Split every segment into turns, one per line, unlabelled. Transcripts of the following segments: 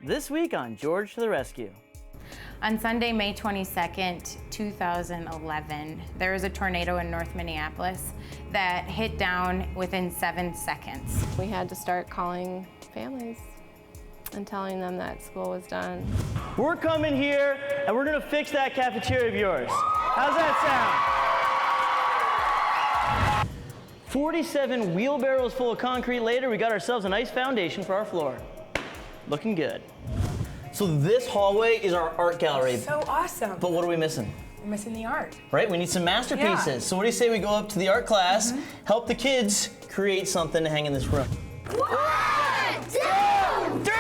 This week on George to the Rescue.
On Sunday, May 22nd, 2011, there was a tornado in North Minneapolis that hit down within 7 seconds.
We had to start calling families and telling them that school was done.
We're coming here and we're gonna fix that cafeteria of yours. How's that sound? 47 wheelbarrows full of concrete later, we got ourselves a nice foundation for our floor. Looking good. So this hallway is our art gallery.
So awesome.
But what are we missing?
We're missing the art.
Right, we need some masterpieces.
Yeah.
So what do you say we go up to the art class, help the kids create something to hang in this room? 1, 2, 3!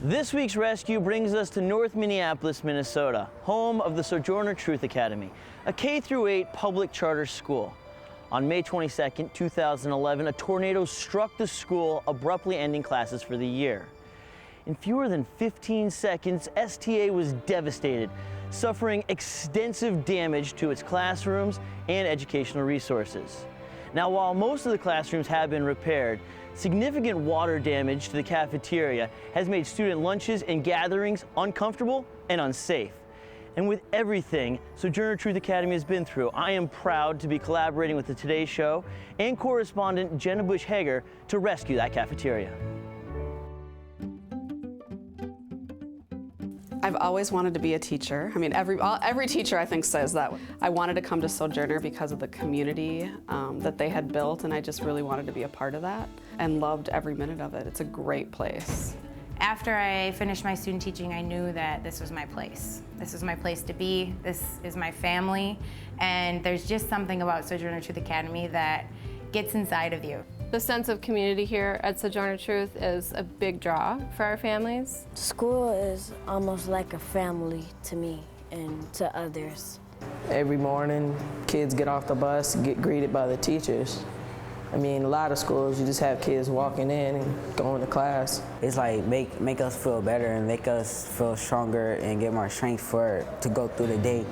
This week's rescue brings us to North Minneapolis, Minnesota, home of the Sojourner Truth Academy, a K-8 public charter school. On May 22nd, 2011, a tornado struck the school, abruptly ending classes for the year. In fewer than 15 seconds, STA was devastated, suffering extensive damage to its classrooms and educational resources. Now, while most of the classrooms have been repaired, significant water damage to the cafeteria has made student lunches and gatherings uncomfortable and unsafe. And with everything Sojourner Truth Academy has been through, I am proud to be collaborating with the Today Show and correspondent Jenna Bush-Hager to rescue that cafeteria.
I've always wanted to be a teacher. I mean, every teacher I think says that. I wanted to come to Sojourner because of the community that they had built, and I just really wanted to be a part of that and loved every minute of it. It's a great place.
After I finished my student teaching, I knew that this was my place. This is my place to be, this is my family, and there's just something about Sojourner Truth Academy that gets inside of you.
The sense of community here at Sojourner Truth is a big draw for our families.
School is almost like a family to me and to others.
Every morning, kids get off the bus, get greeted by the teachers. I mean, a lot of schools, you just have kids walking in and going to class.
It's like make us feel better and make us feel stronger and get more strength to go through the day.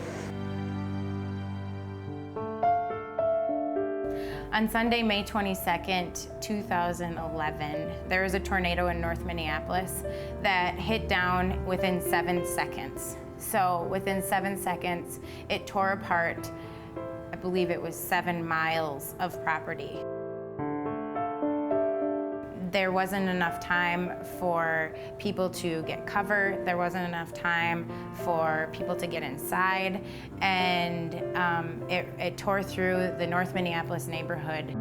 On Sunday, May 22nd, 2011, there was a tornado in North Minneapolis that hit down within 7 seconds. So within 7 seconds, it tore apart, I believe it was 7 miles of property. There wasn't enough time for people to get cover. There wasn't enough time for people to get inside. And it tore through the North Minneapolis neighborhood.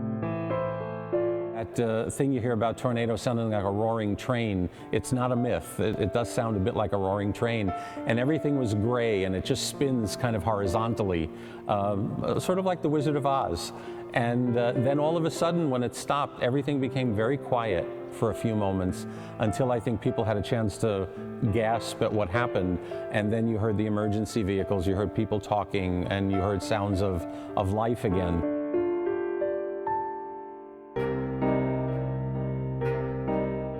That thing you hear about tornadoes sounding like a roaring train, it's not a myth. It does sound a bit like a roaring train. And everything was gray and it just spins kind of horizontally, sort of like the Wizard of Oz. And then all of a sudden, when it stopped, everything became very quiet for a few moments until I think people had a chance to gasp at what happened. And then you heard the emergency vehicles, you heard people talking, and you heard sounds of life again.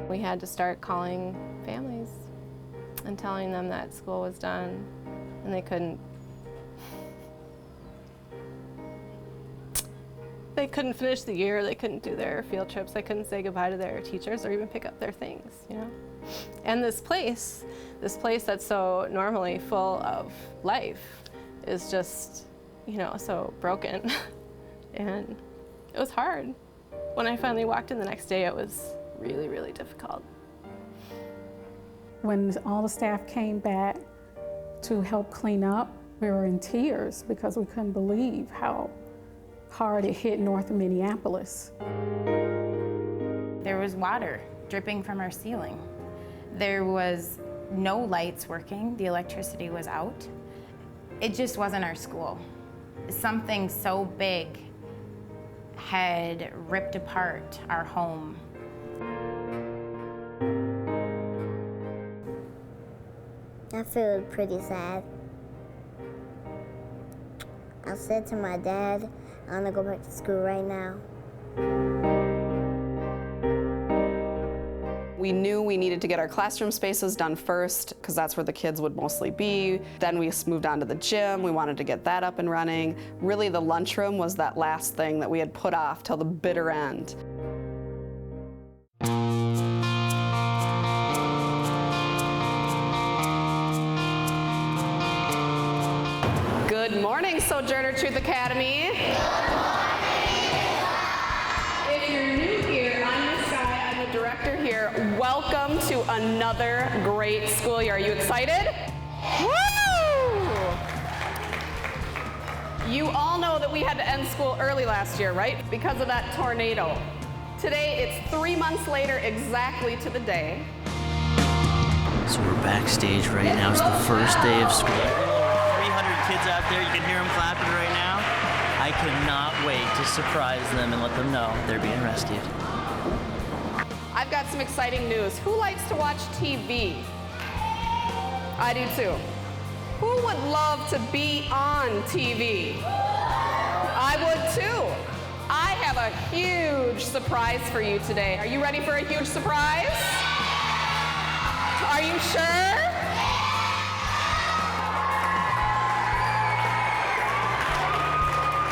We had to start calling families and telling them that school was done, and they couldn't finish the year, they couldn't do their field trips, they couldn't say goodbye to their teachers or even pick up their things, you know? And this place that's so normally full of life is just, you know, so broken. And it was hard. When I finally walked in the next day, it was really, really difficult.
When all the staff came back to help clean up, we were in tears because we couldn't believe how hard it hit north of Minneapolis.
There was water dripping from our ceiling. There was no lights working. The electricity was out. It just wasn't our school. Something so big had ripped apart our home.
I feel pretty sad. I said to my dad, I want to go back to school right now.
We knew we needed to get our classroom spaces done first because that's where the kids would mostly be. Then we moved on to the gym. We wanted to get that up and running. Really, the lunchroom was that last thing that we had put off till the bitter end. Good morning, Sojourner Truth Academy. If you're new here, I'm Miss Guy, I'm the director here. Welcome to another great school year. Are you excited? Woo! You all know that we had to end school early last year, right? Because of that tornado. Today, it's 3 months later exactly to the day.
So we're backstage right now. It's the first day of school. 300 kids out there. You can hear them clapping right now. I cannot wait to surprise them and let them know they're being rescued.
I've got some exciting news. Who likes to watch TV? I do too. Who would love to be on TV? I would too. I have a huge surprise for you today. Are you ready for a huge surprise? Are you sure?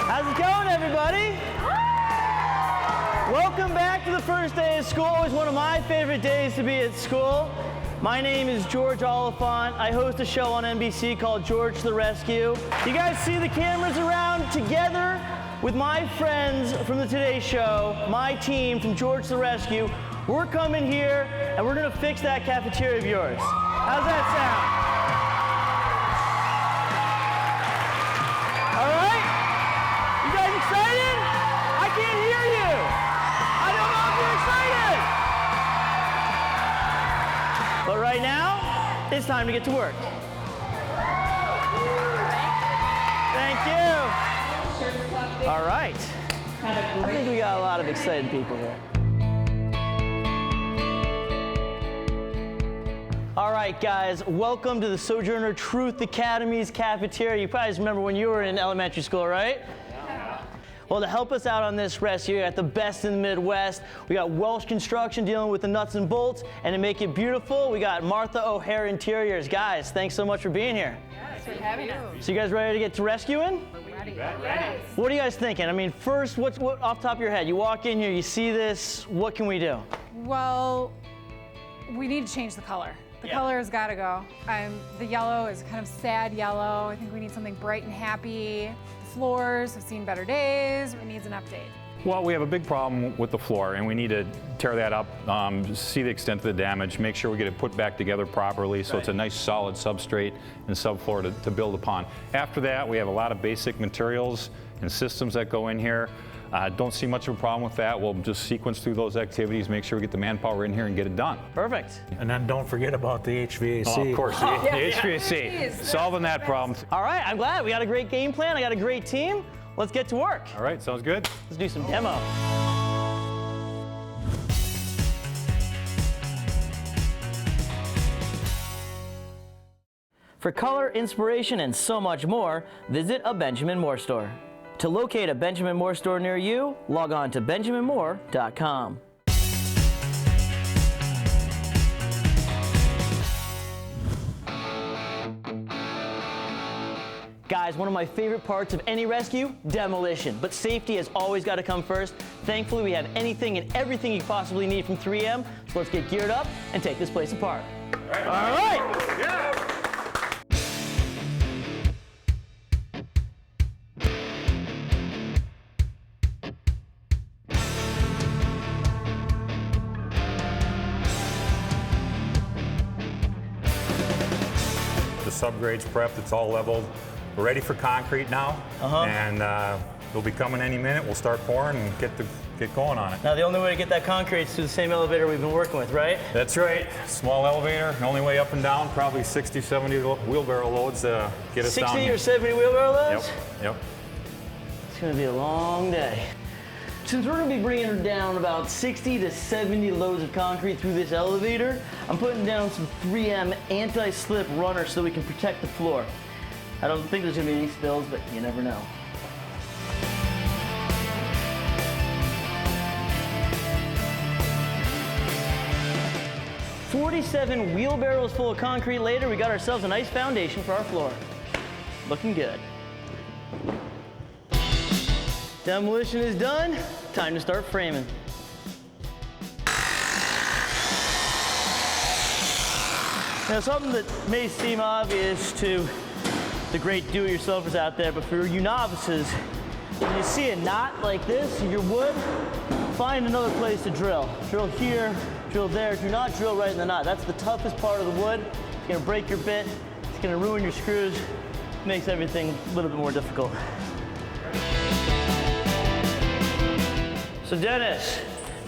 How's it going, everybody? Welcome back to the first day of school. Always one of my favorite days to be at school. My name is George Oliphant. I host a show on NBC called George to the Rescue. You guys see the cameras around? Together with my friends from the Today Show, my team from George to the Rescue, we're coming here and we're gonna fix that cafeteria of yours. How's that sound? All right? You guys excited? I can't hear you. I don't know if you're excited. But right now, it's time to get to work. Thank you. All right. I think we got a lot of excited people here. All right, guys, welcome to the Sojourner Truth Academy's cafeteria. You probably remember when you were in elementary school, right? Yeah. Well, to help us out on this rescue, we got the best in the Midwest. We got Welsh Construction dealing with the nuts and bolts, and to make it beautiful, we got Martha O'Hare Interiors. Guys, thanks so much for being here.
Thanks for having us.
So you guys ready to get to rescuing?
Ready. Yes.
What are you guys thinking? I mean, first, what off the top of your head? You walk in here, you see this, what can we do?
Well, we need to change the color. The color has got to go. The yellow is kind of sad yellow. I think we need something bright and happy. The floors have seen better days. It needs an update.
Well, we have a big problem with the floor, and we need to tear that up, see the extent of the damage, make sure we get it put back together properly so it's a nice solid substrate and subfloor to build upon. After that, we have a lot of basic materials and systems that go in here. Don't see much of a problem with that. We'll just sequence through those activities, make sure we get the manpower in here and get it done.
Perfect.
And then don't forget about the HVAC.
Oh, of course, the HVAC. Solving that problem.
All right, I'm glad. We got a great game plan. I got a great team. Let's get to work.
All right, sounds good.
Let's do some demo. For color, inspiration, and so much more, visit a Benjamin Moore store. To locate a Benjamin Moore store near you, log on to benjaminmoore.com. Guys, one of my favorite parts of any rescue, demolition. But safety has always got to come first. Thankfully, we have anything and everything you possibly need from 3M. So let's get geared up and take this place apart. All right. Yeah.
The subgrade's prepped, it's all leveled. We're ready for concrete now, and they'll be coming any minute. We'll start pouring and get going on it.
Now, the only way to get that concrete is through the same elevator we've been working with, right?
That's right. Small elevator, the only way up and down, probably 60, 70 wheelbarrow loads to get us down.
60 or 70 wheelbarrow loads?
Yep.
It's going to be a long day. Since we're going to be bringing down about 60 to 70 loads of concrete through this elevator, I'm putting down some 3M anti-slip runners so we can protect the floor. I don't think there's going to be any spills, but you never know. 47 wheelbarrows full of concrete later, we got ourselves a nice foundation for our floor. Looking good. Demolition is done. Time to start framing. Now, something that may seem obvious to the great do-it-yourselfers out there, but for you novices, when you see a knot like this in your wood, find another place to drill. Drill here, drill there. Do not drill right in the knot. That's the toughest part of the wood. It's gonna break your bit. It's gonna ruin your screws. Makes everything a little bit more difficult. So Dennis,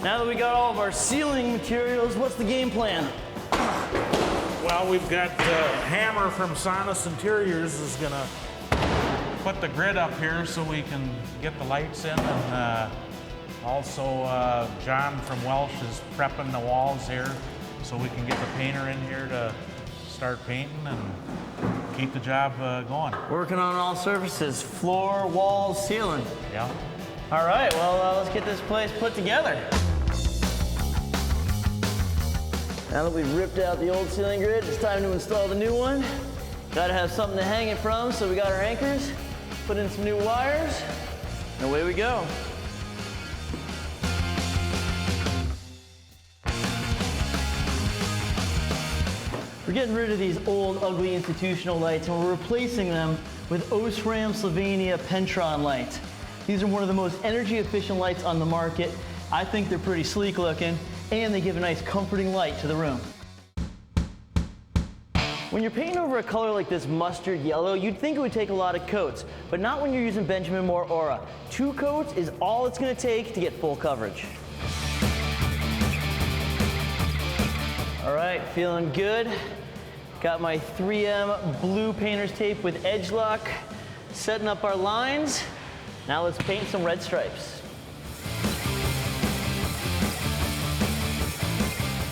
now that we got all of our ceiling materials, what's the game plan?
Well, we've got Hammer from Sonus Interiors is gonna put the grid up here so we can get the lights in, and also John from Welsh is prepping the walls here so we can get the painter in here to start painting and keep the job going.
Working on all surfaces, floor, walls, ceiling.
Yeah.
All right, well, let's get this place put together. Now that we've ripped out the old ceiling grid, it's time to install the new one. Gotta have something to hang it from, so we got our anchors, put in some new wires, and away we go. We're getting rid of these old, ugly institutional lights, and we're replacing them with Osram Slovenia Pentron lights. These are one of the most energy efficient lights on the market. I think they're pretty sleek looking, and they give a nice comforting light to the room. When you're painting over a color like this mustard yellow, you'd think it would take a lot of coats, but not when you're using Benjamin Moore Aura. 2 coats is all it's gonna take to get full coverage. All right, feeling good. Got my 3M blue painter's tape with edge lock, setting up our lines. Now let's paint some red stripes.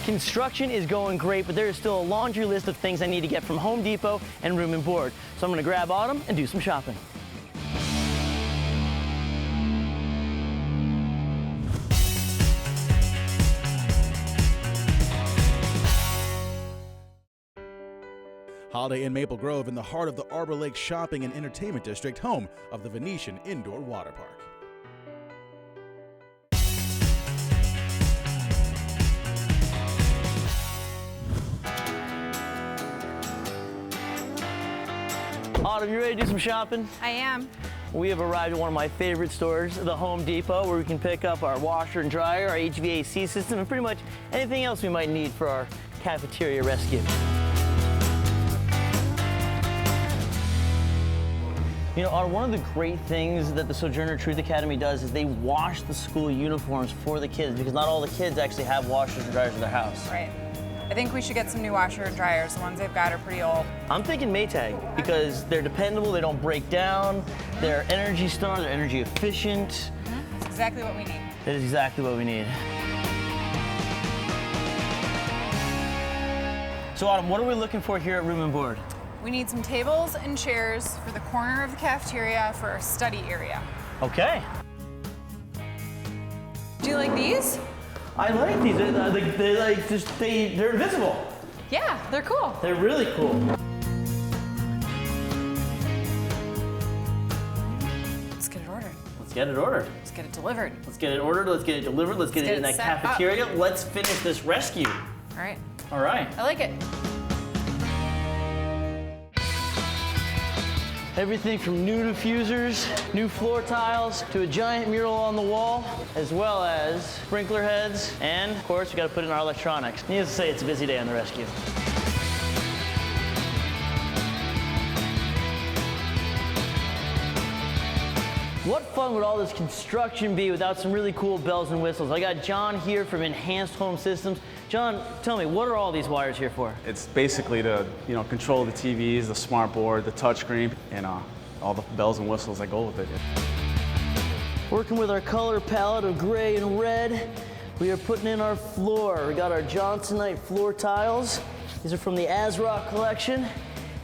Construction is going great, but there is still a laundry list of things I need to get from Home Depot and Room and Board. So I'm gonna grab Autumn and do some shopping.
Holiday Inn Maple Grove in the heart of the Arbor Lake Shopping and Entertainment District, home of the Venetian Indoor Water Park.
Autumn, you ready to do some shopping?
I am.
We have arrived at one of my favorite stores, the Home Depot, where we can pick up our washer and dryer, our HVAC system, and pretty much anything else we might need for our cafeteria rescue. You know, Autumn, one of the great things that the Sojourner Truth Academy does is they wash the school uniforms for the kids, because not all the kids actually have washers and dryers in their house.
Right. I think we should get some new washer and dryers. The ones they've got are pretty old.
I'm thinking Maytag, because they're dependable, they don't break down, they're Energy Star, they're energy efficient.
That's exactly what we need.
That is exactly what we need. So Autumn, what are we looking for here at Room and Board?
We need some tables and chairs for the corner of the cafeteria for our study area.
Okay.
Do you like these?
I like these. They're invisible.
Yeah, they're cool.
They're really cool.
Let's get it ordered.
Let's get it ordered.
Let's get it delivered.
Let's get it ordered. Let's get it delivered. Let's get it in that cafeteria. Let's finish this rescue.
All right.
All right.
I like it.
Everything from new diffusers, new floor tiles, to a giant mural on the wall, as well as sprinkler heads, and of course, we gotta put in our electronics. Needless to say, it's a busy day on the rescue. What fun would all this construction be without some really cool bells and whistles? I got John here from Enhanced Home Systems. John, tell me, what are all these wires here for?
It's basically to, control the TVs, the smart board, the touchscreen, and all the bells and whistles that go with it.
Working with our color palette of gray and red, we are putting in our floor. We got our Johnsonite floor tiles. These are from the ASRock collection.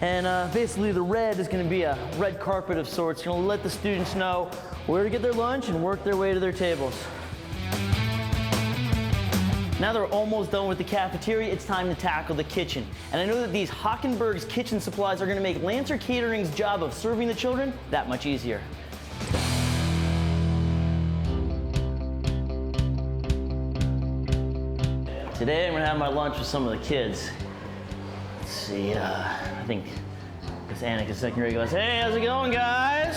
And basically the red is going to be a red carpet of sorts. Going to let the students know where to get their lunch and work their way to their tables. Now that we're almost done with the cafeteria, it's time to tackle the kitchen. And I know that these Hockenberg's kitchen supplies are gonna make Lancer Catering's job of serving the children that much easier. Today I'm gonna have my lunch with some of the kids. Let's see, I think Miss Annika, second grade, goes, hey, how's it going, guys?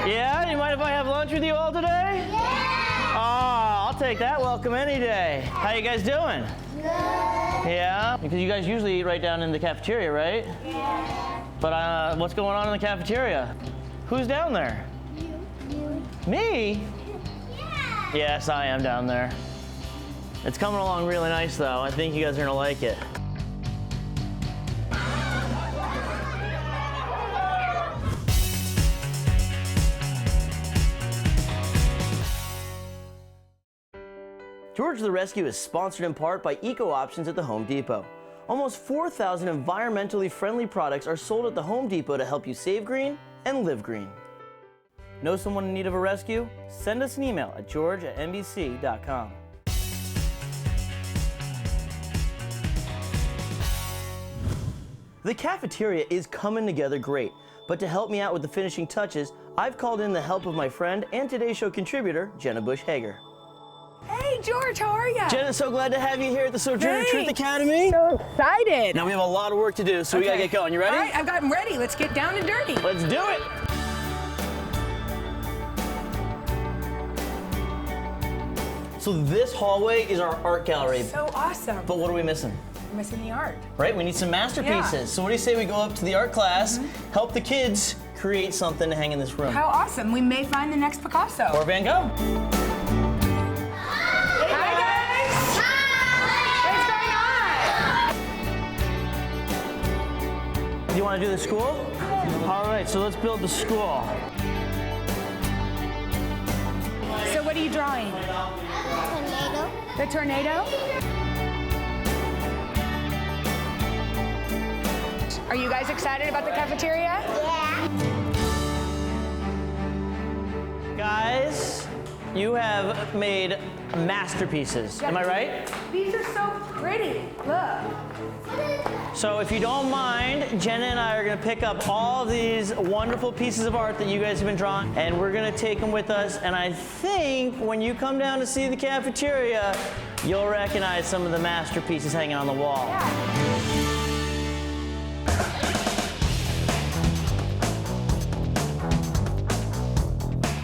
Yeah, you mind if I have lunch with you all today? Yeah! Oh, I'll take that welcome any day. How you guys doing? Good. Yeah? Because you guys usually eat right down in the cafeteria, right? Yeah. But what's going on in the cafeteria? Who's down there? You. Me? Yeah. Yes, I am down there. It's coming along really nice, though. I think you guys are gonna like it. George the Rescue is sponsored in part by Eco Options at the Home Depot. Almost 4,000 environmentally friendly products are sold at the Home Depot to help you save green and live green. Know someone in need of a rescue? Send us an email at george@nbc.com. The cafeteria is coming together great, but to help me out with the finishing touches, I've called in the help of my friend and Today Show contributor, Jenna Bush Hager.
Hey, George, how are you?
Jenna, so glad to have you here at the Sojourner Truth Academy.
So excited.
Now we have a lot of work to do, so we gotta get going. You ready?
All right, I've got them ready. Let's get down and dirty.
Let's do it. So this hallway is our art gallery.
So awesome.
But what are we missing?
We're missing the art.
Right, we need some masterpieces.
Yeah.
So what do you say we go up to the art class, help the kids create something to hang in this room?
How awesome. We may find the next Picasso.
Or Van Gogh.
Hi, guys. What's going on?
Do you want to do the school? All right, so let's build the school.
So what are you drawing?
Tornado.
The tornado? Are you guys excited about the cafeteria?
Yeah.
Guys, you have made masterpieces. Am I right?
These are so pretty. Look.
So if you don't mind, Jenna and I are gonna pick up all of these wonderful pieces of art that you guys have been drawing, and we're gonna take them with us. And I think when you come down to see the cafeteria, you'll recognize some of the masterpieces hanging on the wall.
Yeah.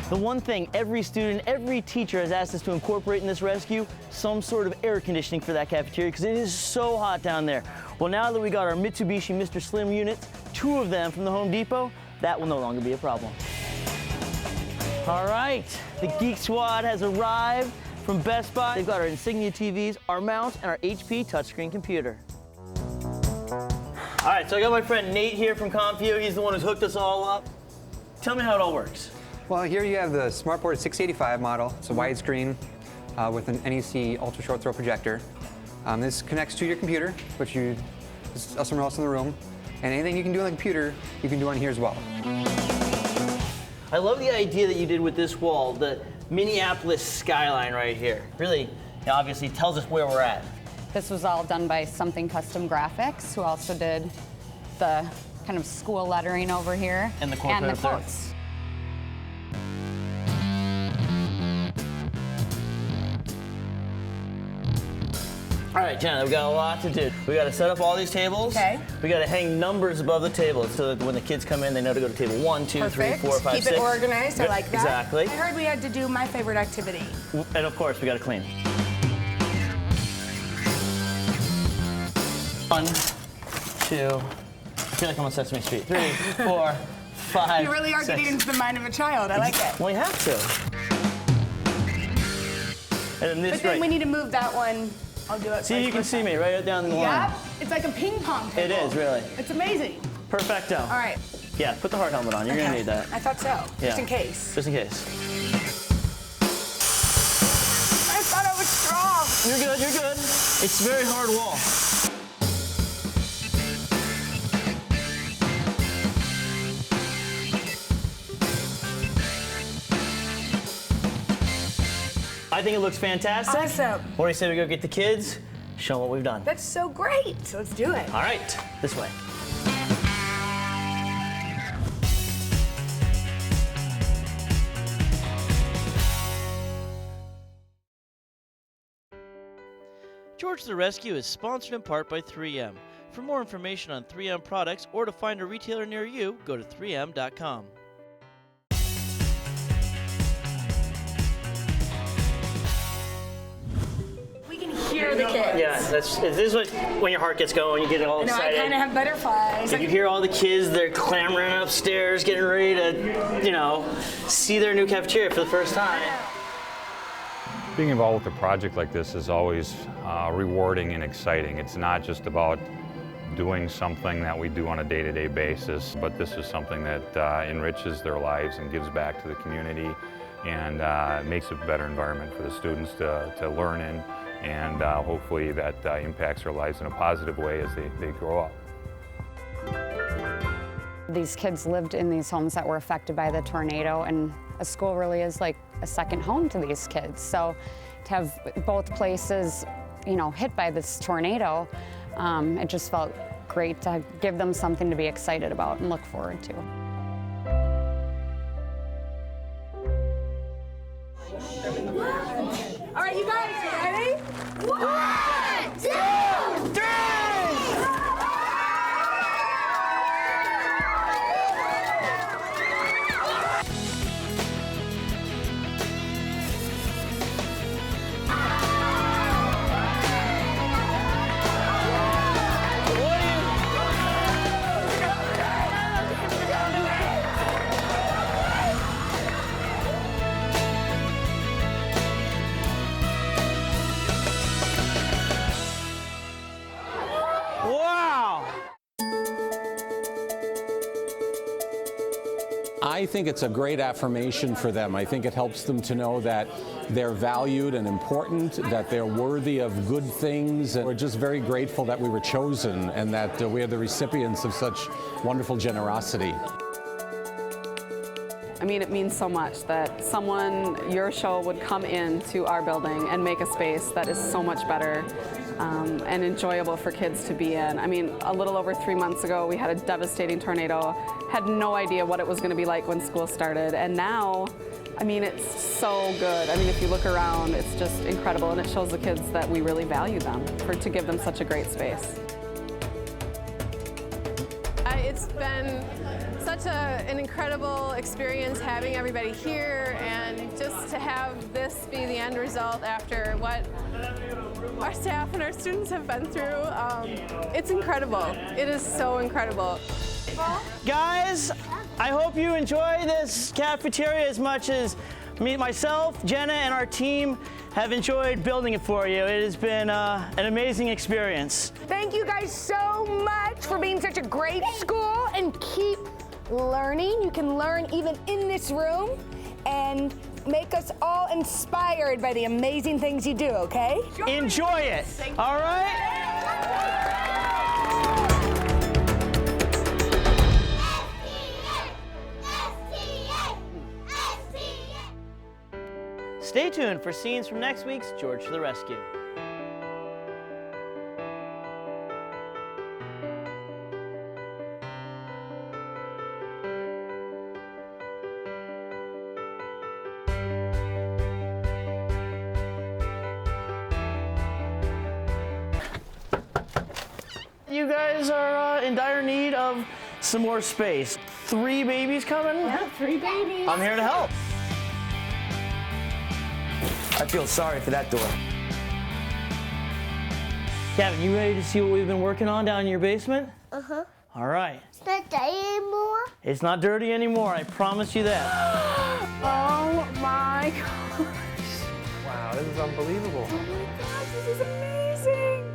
The one thing every student, every teacher has asked us to incorporate in this rescue, some sort of air conditioning for that cafeteria, because it is so hot down there. Well, now that we got our Mitsubishi Mr. Slim units, 2 of them from the Home Depot, that will no longer be a problem. All right, the Geek Squad has arrived from Best Buy. They've got our Insignia TVs, our mouse, and our HP touchscreen computer. All right, so I got my friend Nate here from CompView. He's the one who's hooked us all up. Tell me how it all works.
Well, here you have the SmartBoard 685 model. It's a widescreen with an NEC ultra short throw projector. This connects to your computer, which is somewhere else in the room. And anything you can do on the computer, you can do on here as well.
I love the idea that you did with this wall, the Minneapolis skyline right here. Really, obviously tells us where we're at.
This was all done by Something Custom Graphics, who also did the kind of school lettering over here.
And the quote
and the
right there.
quotes.
All right, Jenna, we've got a lot to do. We got to set up all these tables.
Okay.
We got to hang numbers above the table so that when the kids come in, they know to go to table 1, 2, 3, 4, 5, 6.
Keep it organized. I like that.
Exactly.
I heard we had to do my favorite activity.
And of course, we got to clean. 1, 2. I feel like I'm on Sesame Street. 3, 4, 5.
You really are
6.
getting into the mind of a child. I like it.
Well, you have to. And then this
But then
right.
we need to move that one. I'll do it.
See if you can see me right down the line.
Yeah, it's like a ping pong table.
It is, really.
It's amazing.
Perfecto.
All right.
Yeah, put the hard helmet on. You're going to need that.
I thought so.
Yeah.
Just in case.
Just in case.
I thought I was strong.
You're good, you're good. It's a very hard wall. I I think it looks fantastic.
Awesome.
What do you say we go get the kids, show them what we've done?
That's so great. So let's do it.
All right, this way. George the Rescue is sponsored in part by 3M. For more information on 3M products or to find a retailer near you, go to 3m.com.
We can hear the kids.
Yeah, this is what, when your heart gets going, you get all
No,
excited.
I kind of have butterflies.
If you hear all the kids, they're clamoring upstairs, getting ready to, see their new cafeteria for the first time.
Being involved with a project like this is always rewarding and exciting. It's not just about doing something that we do on a day-to-day basis, but this is something that enriches their lives and gives back to the community and makes a better environment for the students to learn in, and hopefully that impacts their lives in a positive way as they grow up.
These kids lived in these homes that were affected by the tornado, and a school really is like a second home to these kids. So to have both places, hit by this tornado, it just felt great to give them something to be excited about and look forward to.
All right, you guys, ready? 1, 2, 3!
I think it's a great affirmation for them. I think it helps them to know that they're valued and important, that they're worthy of good things. And we're just very grateful that we were chosen and that we are the recipients of such wonderful generosity.
I mean, it means so much that someone, your show, would come into our building and make a space that is so much better and enjoyable for kids to be in. I mean, a little over 3 months ago, we had a devastating tornado, had no idea what it was going to be like when school started, and now, I mean, it's so good. I mean, if you look around, it's just incredible, and it shows the kids that we really value them to give them such a great space.
It's been such an incredible experience having everybody here, and just to have this be the end result after what our staff and our students have been through. It's incredible. It is so incredible.
Guys, I hope you enjoy this cafeteria as much as myself, Jenna, and our team have enjoyed building it for you. It has been an amazing experience.
Thank you guys so much for being such a great school, and keep learning. You can learn even in this room and make us all inspired by the amazing things you do, okay?
Enjoy it, all right? Stay tuned for scenes from next week's George to the Rescue. You guys are in dire need of some more space. 3 babies coming?
Yeah, 3 babies.
I'm here to help.
I feel sorry for that door.
Kevin, you ready to see what we've been working on down in your basement?
Uh-huh.
All right.
It's not dirty anymore?
It's not dirty anymore, I promise you that.
Oh my gosh.
Wow, this is unbelievable.
Oh my gosh, this is amazing.